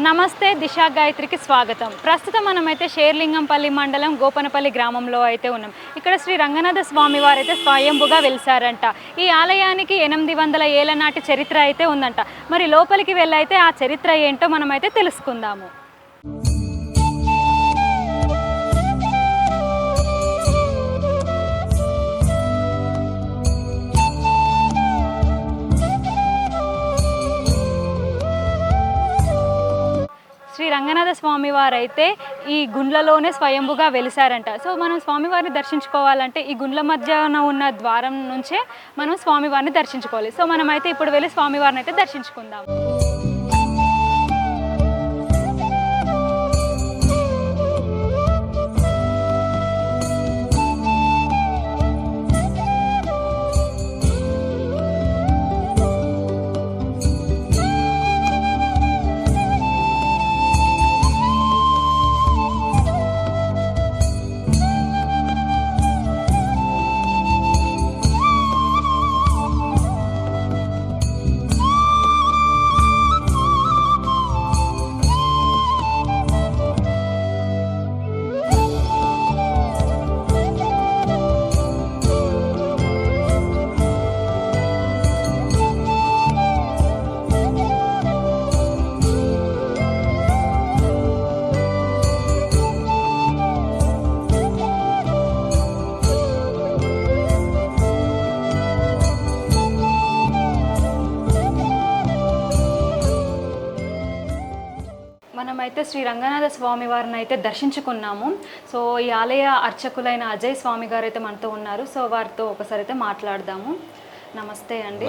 నమస్తే దిశా గాయత్రికి స్వాగతం. ప్రస్తుతం మనమైతే షేర్లింగంపల్లి మండలం గోపనపల్లి గ్రామంలో అయితే ఉన్నాం. ఇక్కడ శ్రీ రంగనాథ స్వామి వారైతే స్వయంభుగా వెలిసారంట. ఈ ఆలయానికి 800 ఏళ్ల నాటి చరిత్ర అయితే ఉందంట. మరి లోపలికి వెళ్ళైతే ఆ చరిత్ర ఏంటో మనమైతే తెలుసుకుందాము. శ్రీ రంగనాథ స్వామి వారైతే ఈ గుండ్లలోనే స్వయంభుగా వెలిసారంట. సో మనం స్వామివారిని దర్శించుకోవాలంటే ఈ గుండ్ల మధ్యన ఉన్న ద్వారం నుంచే మనం స్వామివారిని దర్శించుకోవాలి. సో మనమైతే ఇప్పుడు వెళ్ళి స్వామివారిని అయితే దర్శించుకుందాం. మనమైతే శ్రీ రంగనాథ స్వామి వారిని అయితే దర్శించుకున్నాము. సో ఈ ఆలయ అర్చకులైన అజయ్ స్వామి గారు అయితే మనతో ఉన్నారు. సో వారితో ఒకసారి అయితే మాట్లాడదాము. నమస్తే అండి.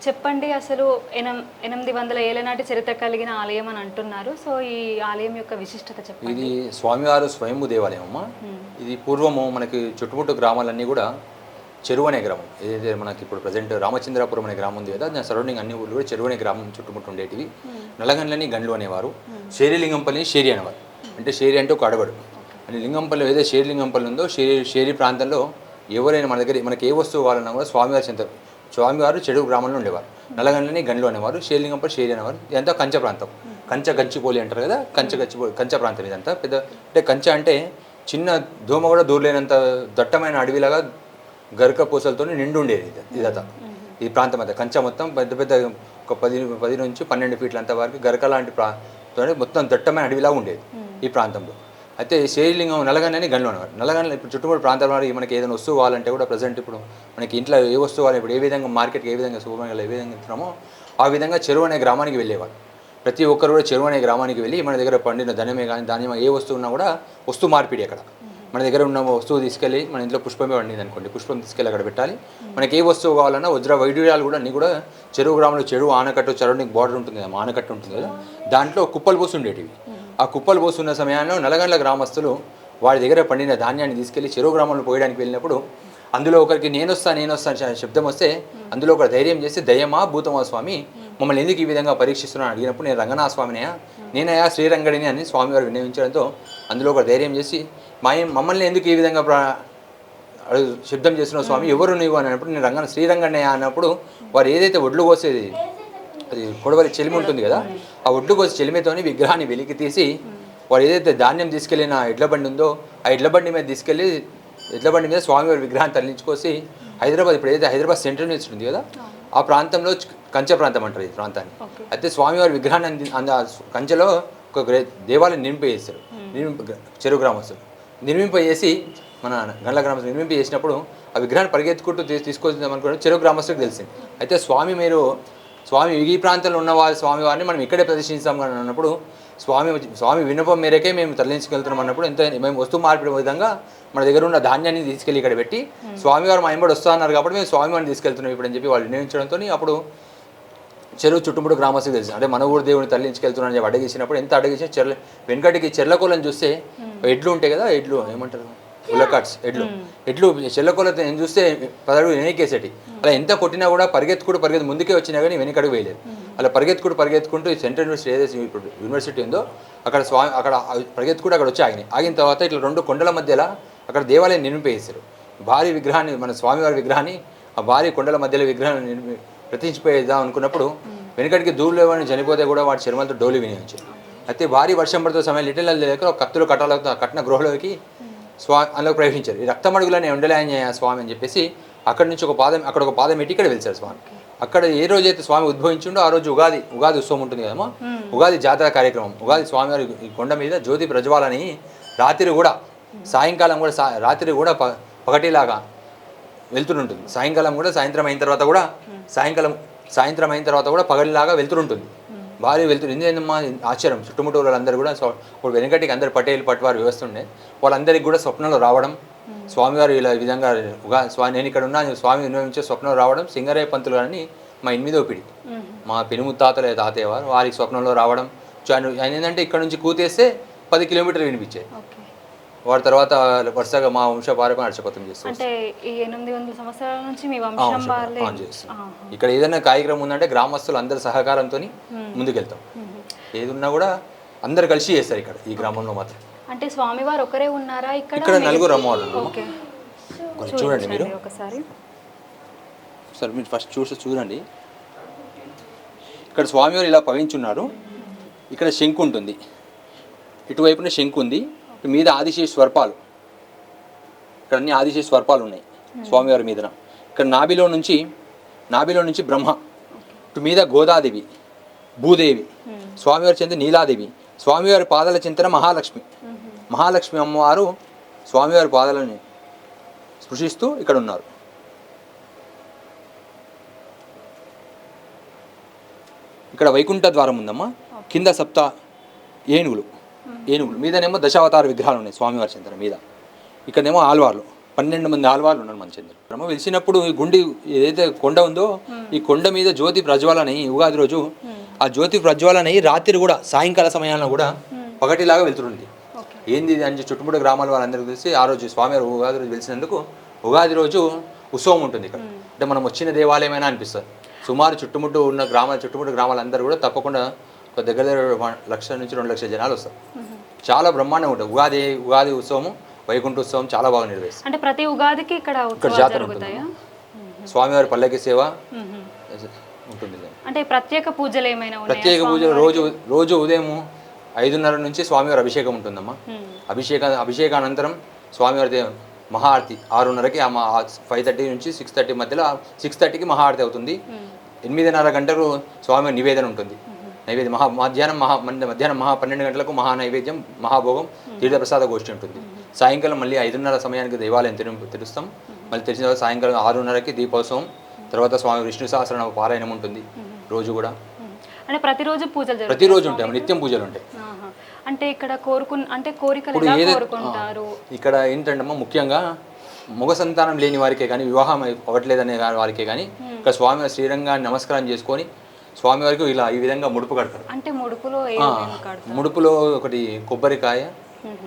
చెప్పండి, అసలు 800 ఏళ్ల నాటి చరిత్ర కలిగిన ఆలయం అని అంటున్నారు. సో ఈ ఆలయం యొక్క విశిష్టత చెప్పండి. ఇది స్వామివారు స్వయంభూ దేవాలయం అమ్మా. ఇది పూర్వము మనకి చుట్టుముట్టు గ్రామాలన్నీ కూడా చెరువు అనే గ్రామం. ఏదైతే మనకి ఇప్పుడు ప్రజెంట్ రామచంద్రాపురం అనే గ్రామం ఉంది కదా, దాని సరౌండింగ్ అన్ని ఊళ్ళు కూడా చెరువు అనే గ్రామం చుట్టుముట్టు ఉండేటివి. నల్లగండ్లని గండ్లు అనేవారు, షేరిలింగంపల్లిని షేరి అనేవారు. అంటే షేరి అంటే ఒక అడవడు అని. లింగంపల్లి ఏదైతే షేరిలింగంపల్లి ఉందో షేరి ప్రాంతంలో ఎవరైనా మన దగ్గర మనకి ఏ వస్తువు కావాలన్నా కూడా స్వామివారు చెరువు గ్రామంలో ఉండేవారు. నల్లగండ్లని గండ్లు అనేవారు, షేరిలింగంపల్లి షేరి అనేవారు. ఇదంతా కంచ ప్రాంతం. గచ్చిపోలి అంటారు కదా, కంచ ప్రాంతం ఇదంతా. పెద్ద అంటే కంచ అంటే చిన్న దోమ కూడా దూరలేనంత దట్టమైన అడవిలాగా గరక పూసలతో నిండు ఉండేది ఇదంతా. ఈ ప్రాంతం అంతా కంచ మొత్తం పెద్ద పెద్ద ఒక 10 నుంచి 12 ఫీట్ల అంత వరకు గరక లాంటి మొత్తం దట్టమైన అడవిలా ఉండేది ఈ ప్రాంతంలో. అయితే శ్రీలింగం నల్లగండ్లని గండ్లు అనేవారు. నల్లగండ్ల ఇప్పుడు చుట్టుముట్టు ప్రాంతాల మనకి ఏదైనా వస్తువు కావాలంటే కూడా ప్రజెంట్ ఇప్పుడు మనకి ఇంట్లో ఏ వస్తువు కావాలి, ఇప్పుడు ఏ విధంగా మార్కెట్కి ఏ విధంగా సూపర్ మార్కెట్లో ఏ విధంగా ఇస్తున్నామో ఆ విధంగా చెరువు అనే గ్రామానికి వెళ్ళేవారు. ప్రతి ఒక్కరు కూడా చెరువు అనే గ్రామానికి వెళ్ళి మన దగ్గర పండిన ధనమే కానీ ధాన్యం ఏ వస్తువు ఉన్నా కూడా వస్తువు మార్పిడి అక్కడ. మన దగ్గర ఉన్న వస్తువు తీసుకెళ్ళి మన ఇంట్లో పుష్పమే పండింది అనుకోండి, పుష్పం తీసుకెళ్ళి అక్కడ పెట్టాలి. మనకి ఏ వస్తువు కావాలన్నా వజ్ర వైడూర్యాలు కూడా అన్నీ కూడా చెరువు గ్రామంలో చెరువు ఆనకట్టు సరౌండింగ్ బార్డర్ ఉంటుంది కదా, ఆనకట్టు ఉంటుంది కదా, దాంట్లో కుప్పలు పోసి ఉండేటివి. ఆ కుప్పలు పోస్తున్న సమయంలో నల్లగండ్ల గ్రామస్తులు వాడి దగ్గర పండిన ధాన్యాన్ని తీసుకెళ్లి చెరువు గ్రామంలో పోయడానికి వెళ్ళినప్పుడు అందులో ఒకరికి నేను వస్తాను శబ్దం వస్తే అందులో ఒక ధైర్యం చేసి దయ్యమా భూతమా స్వామి మమ్మల్ని ఎందుకు ఈ విధంగా పరీక్షిస్తున్నాను అడిగినప్పుడు నేను రంగనాథ స్వామినయా నేనయా శ్రీరంగడిని అని స్వామివారు విన్నవించడంతో అందులో ఒక ధైర్యం చేసి మమ్మల్ని ఎందుకు ఈ విధంగా శబ్దం చేస్తున్నావు స్వామి, ఎవరు నువ్వు అని అన్నప్పుడు నేను శ్రీరంగన్నయ్య అన్నప్పుడు వారు ఏదైతే ఒడ్లు కోసేది అది కొడవలి చెలిమి ఉంటుంది కదా, ఆ ఒడ్లు కోసి చెలిమితోని విగ్రహాన్ని వెలికి తీసి వారు ఏదైతే ధాన్యం తీసుకెళ్ళిన ఎడ్ల బండి ఉందో ఆ ఎడ్ల బండి మీద తీసుకెళ్ళి ఎడ్ల బండి మీద స్వామివారి విగ్రహాన్ని తరలించుకోసి హైదరాబాద్ ఇప్పుడు ఏదైతే హైదరాబాద్ సెంట్రల్ యూనివర్సిటీ ఉంది కదా ఆ ప్రాంతంలో కంచె ప్రాంతం అంటారు ఈ ప్రాంతాన్ని. అయితే స్వామివారి విగ్రహాన్ని కంచెలో ఒక దేవాలయం నిర్మింపజేస్తారు. చెరువు గ్రామస్తులు నిర్మింపజేసి మన గండ్ల గ్రామస్తులు నిర్మింపజేసినప్పుడు ఆ విగ్రహాన్ని పరిగెత్తుకుంటూ తీసుకొచ్చాం అనుకున్నాడు చెరువు గ్రామస్తులకు తెలిసింది. అయితే స్వామి ఈ ప్రాంతంలో ఉన్న స్వామివారిని మనం ఇక్కడే ప్రదర్శించాం అని అన్నప్పుడు స్వామి విన్నపం మేరకే మేము తరలించుకెళ్తున్నాం అన్నప్పుడు మేము వస్తువు మార్పిడి విధంగా మన దగ్గర ఉన్న ధాన్యాన్ని తీసుకెళ్ళి ఇక్కడ పెట్టి స్వామివారు మా ఎంబడి వస్తా అన్నారు కాబట్టి మేము స్వామివారిని తీసుకెళ్తున్నాం ఇప్పుడు అని చెప్పి వాళ్ళు నిర్ణయించడంతో అప్పుడు చెరువు చుట్టుముట్టు గ్రామస్తులకు తెలుసు. అంటే మన ఊరు దేవుడిని తరలించుకెళ్తున్నారని చెప్పి అడిగేసినప్పుడు ఎంత అడిగేసిన వెనకటికి చెర్లకోలను చూస్తే ఎడ్లు ఉంటాయి కదా, ఎడ్లు ఏమంటారు ఉల్లకాట్స్ ఎడ్లు చెల్లకోలతో నేను చూస్తే 10 అడుగులు వెనకేసేటి. అలా ఎంత కొట్టినా కూడా పరిగెత్తు ముందుకే వచ్చినా కానీ వెనకడుగు వేయలేదు. అలా పరిగెత్తుకుంటూ ఈ సెంట్రల్ యూనివర్సిటీ ఏదైతే ఇప్పుడు యూనివర్సిటీ ఉందో అక్కడ పరిగెత్తుకుంటూ అక్కడ వచ్చి ఆగిన తర్వాత ఇట్లా 2 కొండల మధ్యలో అక్కడ దేవాలయం నిర్మింపేసారు. భారీ విగ్రహాన్ని మన స్వామివారి విగ్రహాన్ని ఆ భారీ కొండల మధ్యలో విగ్రహాన్ని ప్రతిష్ఠించిపోయేద్దాం అనుకున్నప్పుడు వెనకటికి దూరులో ఏమైనా చనిపోతే కూడా వాటి చర్మాలతో డోలు వినియోగించారు. అయితే భారీ వర్షం పడుతున్న సమయం లిటిల్ లేక ఒక కత్తులు కట్టాలతో కట్టిన గృహలోకి అందులోకి ప్రవేశించారు. ఈ రక్తమడుగులనే ఉండలేని స్వామి అని చెప్పేసి అక్కడి నుంచి అక్కడ ఒక పాదం పెట్టి ఇక్కడ వెళ్తారు స్వామి. అక్కడ ఏ రోజైతే స్వామి ఉద్భవించిండో ఆ రోజు ఉగాది ఉత్సవం ఉంటుంది కదమ్మా. ఉగాది జాతర కార్యక్రమం, ఉగాది స్వామివారి ఈ కొండ మీద జ్యోతి ప్రజ్వాలని రాత్రి కూడా సాయంకాలం కూడా రాత్రి కూడా పగటిలాగా వెళ్తుంటుంది. సాయంకాలం కూడా సాయంత్రం అయిన తర్వాత కూడా పగటిలాగా వెళ్తుంటుంది. భారీ వెళ్తుంది. ఎందుకంటమ్మా ఆశ్చర్యం, చుట్టుముట్టు వాళ్ళందరూ కూడా ఇప్పుడు వెనకటికి అందరు పటేల్ పట్వారు వ్యవస్థ ఉండే వాళ్ళందరికీ కూడా స్వప్నంలో రావడం, స్వామివారు ఇలా ఈ విధంగా నేను ఇక్కడ ఉన్నా స్వామి వినియోగించే స్వప్నంలో రావడం, సింగరయ్య పంతులు అని మా 8వ పిడి మా పెనుముత్తాతల తాతయ్య వారు వారికి స్వప్నంలో రావడం. ఆయన ఏంటంటే ఇక్కడ నుంచి కూతేస్తే 10 కిలోమీటర్లు వినిపించేది. వారి తర్వాత వరుసగా మా వంశ పారపర్యం నడిచిపోతం చేస్తాం. అంటే ఈ 800 సంవత్సరాల నుంచి మీ వంశం వాళ్ళే ఇక్కడ ఏదైనా కార్యక్రమం ఉందంటే గ్రామస్తులు అందరి సహకారంతో ముందుకెళ్తాం. ఏది ఉన్నా కూడా అందరు కలిసి చేస్తారు ఇక్కడ ఈ గ్రామంలో మాత్రం. అంటే స్వామివారు ఒకరే ఉన్నారా ఇక్కడ? ఇక్కడ 4 అమ్మవారు. చూడండి మీరు ఒకసారి మీరు ఫస్ట్ చూడండి. ఇక్కడ స్వామివారు ఇలా పవించున్నారు. ఇక్కడ శంకు ఉంటుంది, ఇటువైపున శంకు ఉంది, మీద ఆదిశేష స్వర్పాలు, ఇక్కడ అన్ని ఆదిశేష స్వర్పాలు ఉన్నాయి స్వామివారి మీద. ఇక్కడ నాభిలో నుంచి బ్రహ్మ, ఇటు మీద గోదాదేవి, భూదేవి, స్వామివారి చెంత నీలాదేవి, స్వామివారి పాదాల చింతన మహాలక్ష్మి అమ్మవారు స్వామివారి పాదాలని స్పృశిస్తూ ఇక్కడ ఉన్నారు. ఇక్కడ వైకుంఠ ద్వారం ఉందమ్మా. కింద సప్త ఏనుగులు మీదనేమో దశావతార విగ్రహాలు ఉన్నాయి స్వామివారి చంద్ర మీద. ఇక్కడనేమో ఆల్వార్లు 12 మంది ఆల్వార్లు ఉన్నారు మన చంద్రుడు. బ్రహ్మ వెలిసినప్పుడు ఈ గుండి ఏదైతే కొండ ఉందో ఈ కొండ మీద జ్యోతి ప్రజ్వాలనై ఉగాది రోజు ఆ జ్యోతి ప్రజ్వాలనై రాత్రి కూడా సాయంకాల సమయాల్లో కూడా పగటిలాగా వెళ్తుంది. ఏంది అని చుట్టుముట్టు గ్రామాల వాళ్ళందరికీ తెలిసి ఆ రోజు స్వామివారు ఉగాది రోజు వెలిసినందుకు ఉగాది రోజు ఉత్సవం ఉంటుంది ఇక్కడ. అంటే మనం వచ్చిన దేవాలయమైనా అనిపిస్తుంది. సుమారు చుట్టుముట్టు గ్రామాలందరూ కూడా తప్పకుండా దగ్గర 1,00,000 నుంచి 2,00,000 జనాలు వస్తారు. చాలా బ్రహ్మాండంగా ఉంటుంది. ఉగాది ఉత్సవం, వైకుంఠ ఉత్సవం చాలా బాగా నిర్వహిస్తారు. అంటే ప్రతి ఉగాదికి ఇక్కడ జాతర ఉంటుంది. స్వామివారి పల్లకి సేవ ఉంటుంది. అంటే ప్రత్యేక పూజలు ఏమైనా ఉన్నాయా? ప్రత్యేక పూజలు రోజు ఉదయం 5:30 నుంచి స్వామివారి అభిషేకం ఉంటుందమ్మా. అభిషేకానంతరం స్వామివారి మహాఆరతి 6:30కి 5:30 నుంచి 6:30 మధ్యలో 6:30కి మహాఆరతి అవుతుంది. 8:30 గంటలు స్వామి నివేదన ఉంటుంది. నైవేద్యం మధ్యాహ్నం 12 గంటలకు మహానైవేద్యం, మహాభోగం, తీర్థప్రసాద గోష్ఠి ఉంటుంది. సాయంకాలం మళ్ళీ 5:30 సమయానికి దేవాలయం తెరుస్తాం. మళ్ళీ తెరిచిన తర్వాత సాయంకాలం 6:30కి దీపోత్సవం, తర్వాత స్వామి విష్ణు సహస్రనామ పారాయణం ఉంటుంది రోజు కూడా. అంటే ప్రతిరోజు పూజలు ప్రతిరోజు ఉంటాయి, నిత్యం పూజలు ఉంటాయి. అంటే ఇక్కడ కోరికలు కోరుకుంటారు. ఇక్కడ ఏంటంటే ముఖ్యంగా మగ సంతానం లేని వారికే కానీ, వివాహం అవ్వట్లేదనే వారికే కానీ ఇక్కడ స్వామి శ్రీరంగాన్ని నమస్కారం చేసుకొని స్వామివారికి ఇలా ఈ విధంగా ముడుపు కడతారు. అంటే ముడుపులో ఒకటి కొబ్బరికాయ,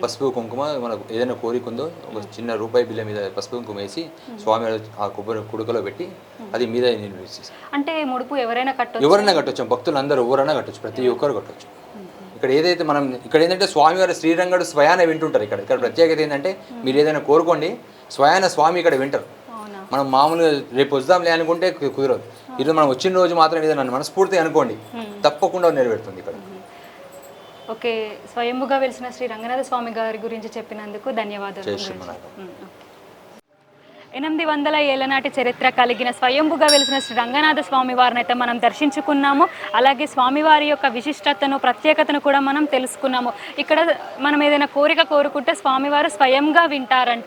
పసుపు కుంకుమ, మనకు ఏదైనా కోరిక ఉందో ఒక చిన్న రూపాయి బిల్ల మీద పసుపు కుంకుమ వేసి స్వామివారి ఆ కొబ్బరి కుడుకలో పెట్టి అది మీద నిర్వహిస్తారు. అంటే ముడుపు ఎవరైనా కట్టొచ్చు, భక్తులు అందరూ ఎవరైనా కట్టొచ్చు, ప్రతి ఒక్కరు కట్టొచ్చు. ఇక్కడ ఏంటంటే స్వామివారి శ్రీరంగడు స్వయాన వింటుంటారు. ఇక్కడ ప్రత్యేకత ఏంటంటే మీరు ఏదైనా కోరుకోండి, స్వయాన స్వామి ఇక్కడ వింటారు. మనం మామూలుగా రేపు వద్దాంలే అనుకుంటే కుదరదు. ఈరోజు మనం వచ్చిన రోజు మాత్రం ఏదైనా మనస్ఫూర్తిగా అనుకోండి, తప్పకుండా నెరవేరుతుంది ఇక్కడ. ఓకే, స్వయంభుగా వెలిసిన శ్రీ రంగనాథ స్వామి గారి గురించి చెప్పినందుకు ధన్యవాదాలు. 800 ఏళ్ల నాటి చరిత్ర కలిగిన స్వయంభుగా వెలిసిన శ్రీ రంగనాథ స్వామి వారిని అయితే మనం దర్శించుకున్నాము. అలాగే స్వామివారి యొక్క విశిష్టతను, ప్రత్యేకతను కూడా మనం తెలుసుకున్నాము. ఇక్కడ మనం ఏదైనా కోరిక కోరుకుంటే స్వామివారు స్వయంగా వింటారంట.